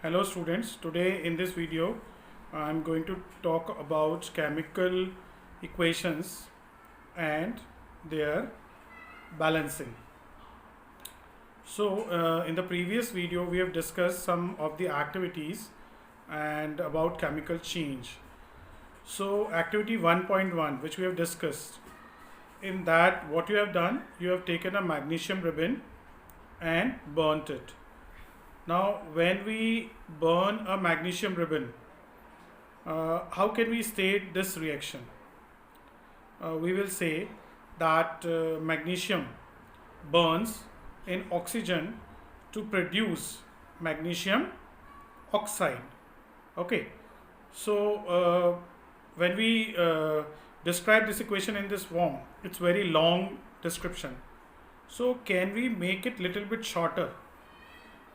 Hello students, today in this video I am going to talk about chemical equations and their balancing. In the previous video we have discussed some of the activities and about chemical change. So activity 1.1 which we have discussed, in that what you have done, you have taken a magnesium ribbon and burnt it. Now, when we burn a magnesium ribbon, how can we state this reaction? We will say that magnesium burns in oxygen to produce magnesium oxide. Okay, so when we describe this equation in this form, it's very long description. So can we make it little bit shorter?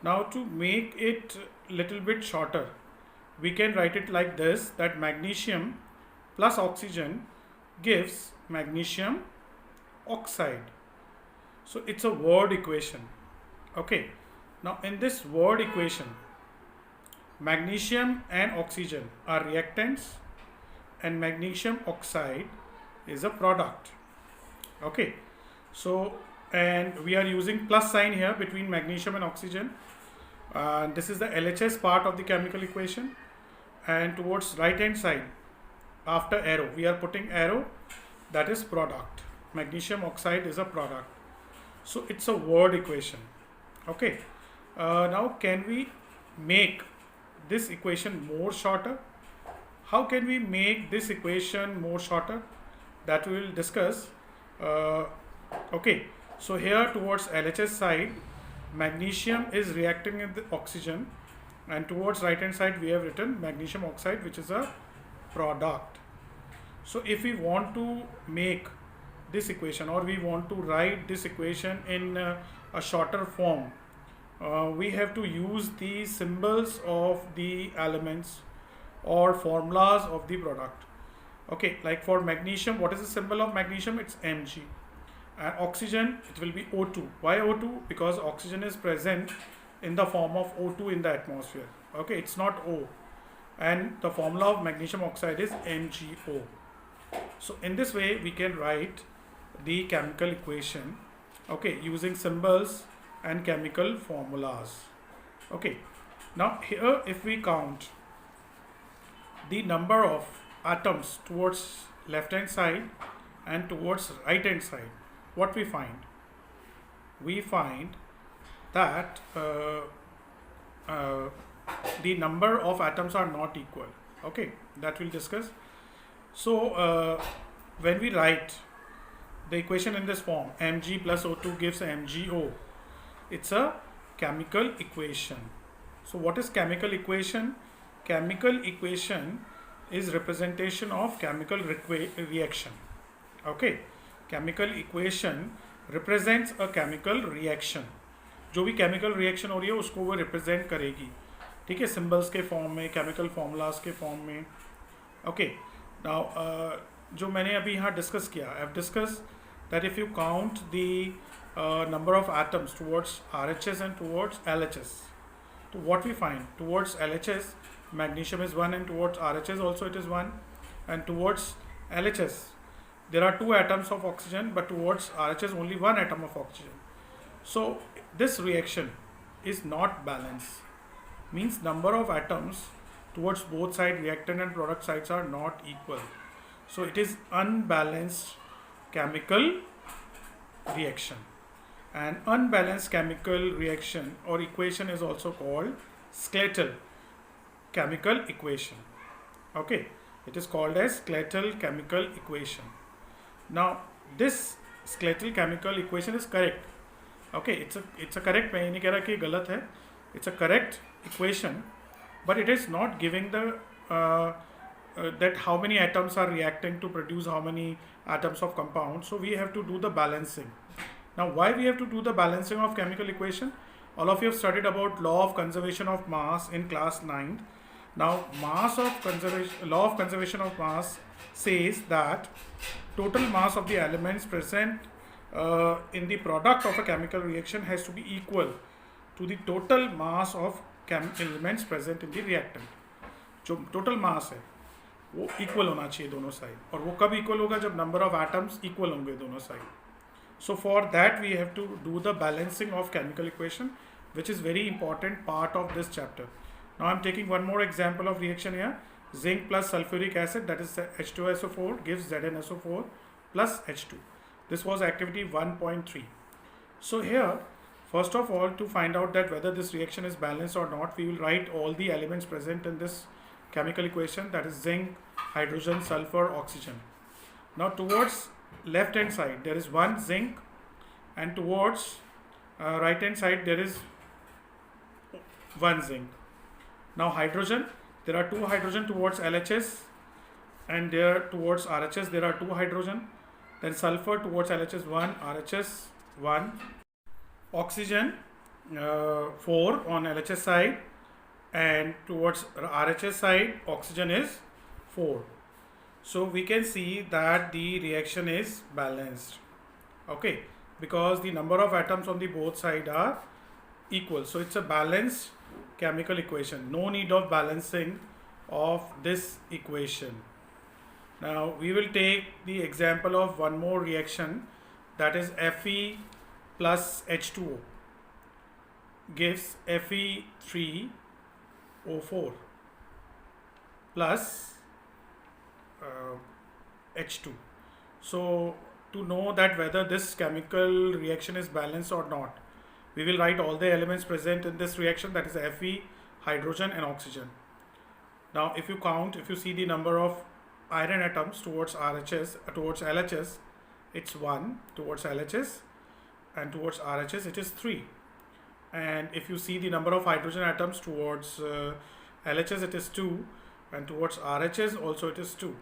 Now to make it little bit shorter, we can write it like this, that magnesium plus oxygen gives magnesium oxide. So it's a word equation. Okay. Now in this word equation, magnesium and oxygen are reactants and magnesium oxide is a product. Okay. So and we are using plus sign here between magnesium and oxygen. This is the LHS part of the chemical equation, and towards right hand side after arrow we are putting arrow, that is product. Magnesium oxide is a product. So it's a word equation. Okay. Now can we make this equation more shorter? How can we make this equation more shorter? That we will discuss. Okay. So here towards LHS side, magnesium is reacting with the oxygen, and towards right hand side we have written magnesium oxide, which is a product. So if we want to make this equation, or we want to write this equation in a shorter form, we have to use the symbols of the elements or formulas of the product. Okay, like for magnesium, what is the symbol of magnesium? It's Mg. And oxygen, it will be O2. Why O2? Because oxygen is present in the form of O2 in the atmosphere. Okay, it's not O. And the formula of magnesium oxide is MgO. So in this way we can write the chemical equation, okay, using symbols and chemical formulas. Okay, now here if we count the number of atoms towards left hand side and towards right hand side, what we find? We find that the number of atoms are not equal. Okay, that we'll discuss. So when we write the equation in this form, Mg plus O2 gives MgO, it's a chemical equation. So what is chemical equation? Chemical equation is representation of chemical reaction. Okay, chemical equation represents a chemical reaction. जो भी chemical reaction हो रही है उसको वो represent करेगी, ठीक है, symbols के form में, chemical formulas के form में. Okay, now जो मैंने अभी यहाँ discuss किया, I have discussed that if you count the number of atoms towards RHS and towards LHS, so what we find? Towards LHS magnesium is 1, and towards RHS also it is 1, and towards LHS there are 2 atoms of oxygen, but towards RHS only 1 atom of oxygen. So this reaction is not balanced, means number of atoms towards both side reactant and product sides are not equal. So it is unbalanced chemical reaction, and unbalanced chemical reaction or equation is also called skeletal chemical equation. Okay, it is called as skeletal chemical equation. Now this skeletal chemical equation is correct. Okay, it's a correct, मैं ये नहीं कह रहा कि गलत है, it's a correct equation, but it is not giving the that how many atoms are reacting to produce how many atoms of compound. So we have to do the balancing. Now why we have to do the balancing of chemical equation? All of you have studied about law of conservation of mass in class 9. Now law of conservation of mass says that total mass of the elements present in the product of a chemical reaction has to be equal to the total mass of elements present in the reactant. जो total mass है वो equal होना चाहिए दोनों side, और वो कब equal होगा जब number of atoms equal होंगे दोनों side. So for that we have to do the balancing of chemical equation, which is very important part of this chapter. Now I am taking one more example of reaction here. Zinc plus sulfuric acid, that is H2SO4, gives ZnSO4 plus H2. This was activity 1.3. So here, first of all, to find out that whether this reaction is balanced or not, we will write all the elements present in this chemical equation, that is zinc, hydrogen, sulfur, oxygen. Now towards left hand side there is one zinc, and towards right hand side there is one zinc. Now hydrogen, there are two hydrogen towards LHS, and there towards RHS there are two hydrogen. Then sulfur towards LHS 1, RHS 1. Oxygen 4 on LHS side, and towards RHS side oxygen is 4. So we can see that the reaction is balanced, okay, because the number of atoms on the both side are equal. So it's a balanced chemical equation. No need of balancing of this equation. Now we will take the example of one more reaction, that is Fe plus H2O gives Fe3O4 plus H2. So to know that whether this chemical reaction is balanced or not, we will write all the elements present in this reaction, that is Fe, hydrogen and oxygen. Now if you count, if you see the number of iron atoms towards LHS, it's 1 towards LHS, and towards RHS it is 3. And if you see the number of hydrogen atoms towards LHS, it is 2, and towards RHS also it is 2.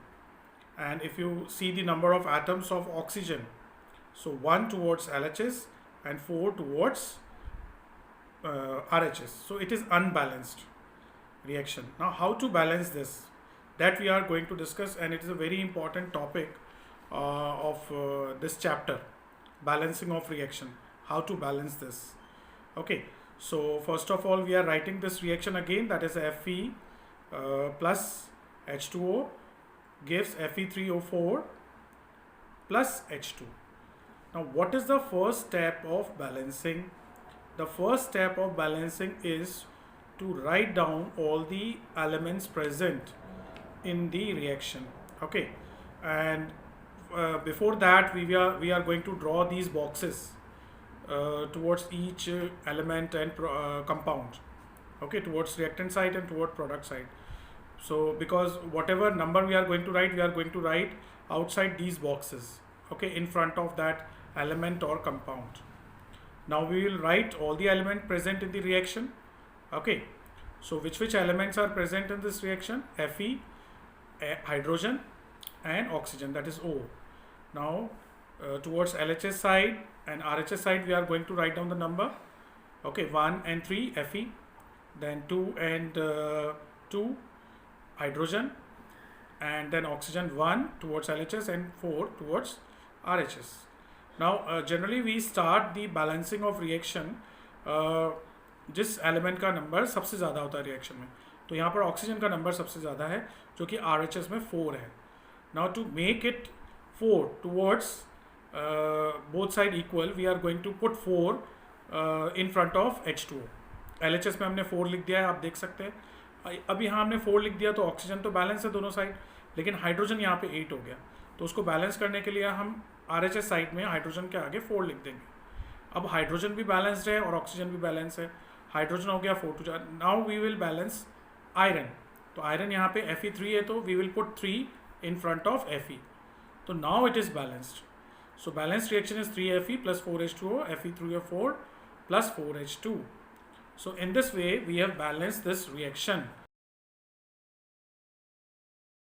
And if you see the number of atoms of oxygen, so 1 towards LHS and 4 towards RHS. So it is unbalanced reaction. Now how to balance this, that we are going to discuss, and it is a very important topic of this chapter, balancing of reaction, how to balance this. Okay, so first of all we are writing this reaction again, that is Fe plus H2O gives Fe3O4 plus H2. Now what is the first step of balancing? The first step of balancing is to write down all the elements present in the reaction, okay, and before that we are going to draw these boxes towards each element and compound, okay, towards reactant side and toward product side. So because whatever number we are going to write outside these boxes, okay, in front of that element or compound. Now we will write all the elements present in the reaction, okay. So which elements are present in this reaction? Fe, hydrogen and oxygen, that is O. Now towards LHS side and RHS side we are going to write down the number, okay, 1 and 3 Fe, then 2 and 2 hydrogen, and then oxygen 1 towards LHS and 4 towards RHS. Now generally we start the balancing of reaction जिस element का number सबसे ज़्यादा होता है reaction में, तो यहाँ पर ऑक्सीजन का नंबर सबसे ज़्यादा है जो कि RHS में 4 है. Now to make it 4 towards both side equal, we are going to put 4 in front of H2O. LHS में हमने 4 लिख दिया है, आप देख सकते हैं. अब यहाँ हमने 4 लिख दिया तो ऑक्सीजन तो बैलेंस है दोनों साइड, लेकिन हाइड्रोजन यहाँ पे 8 हो गया, तो उसको बैलेंस करने के लिए हम RHS साइड में हाइड्रोजन के आगे 4 लिख देंगे. अब हाइड्रोजन भी बैलेंस्ड है और ऑक्सीजन भी बैलेंस है, हाइड्रोजन हो गया 4 to 4. Now we will balance iron, तो आयरन यहाँ पे Fe3 है तो we will put 3 in front of Fe, तो now it is balanced. So balanced reaction is 3Fe plus 4H2O, Fe3O4 plus 4H2. So in this way we have balanced this reaction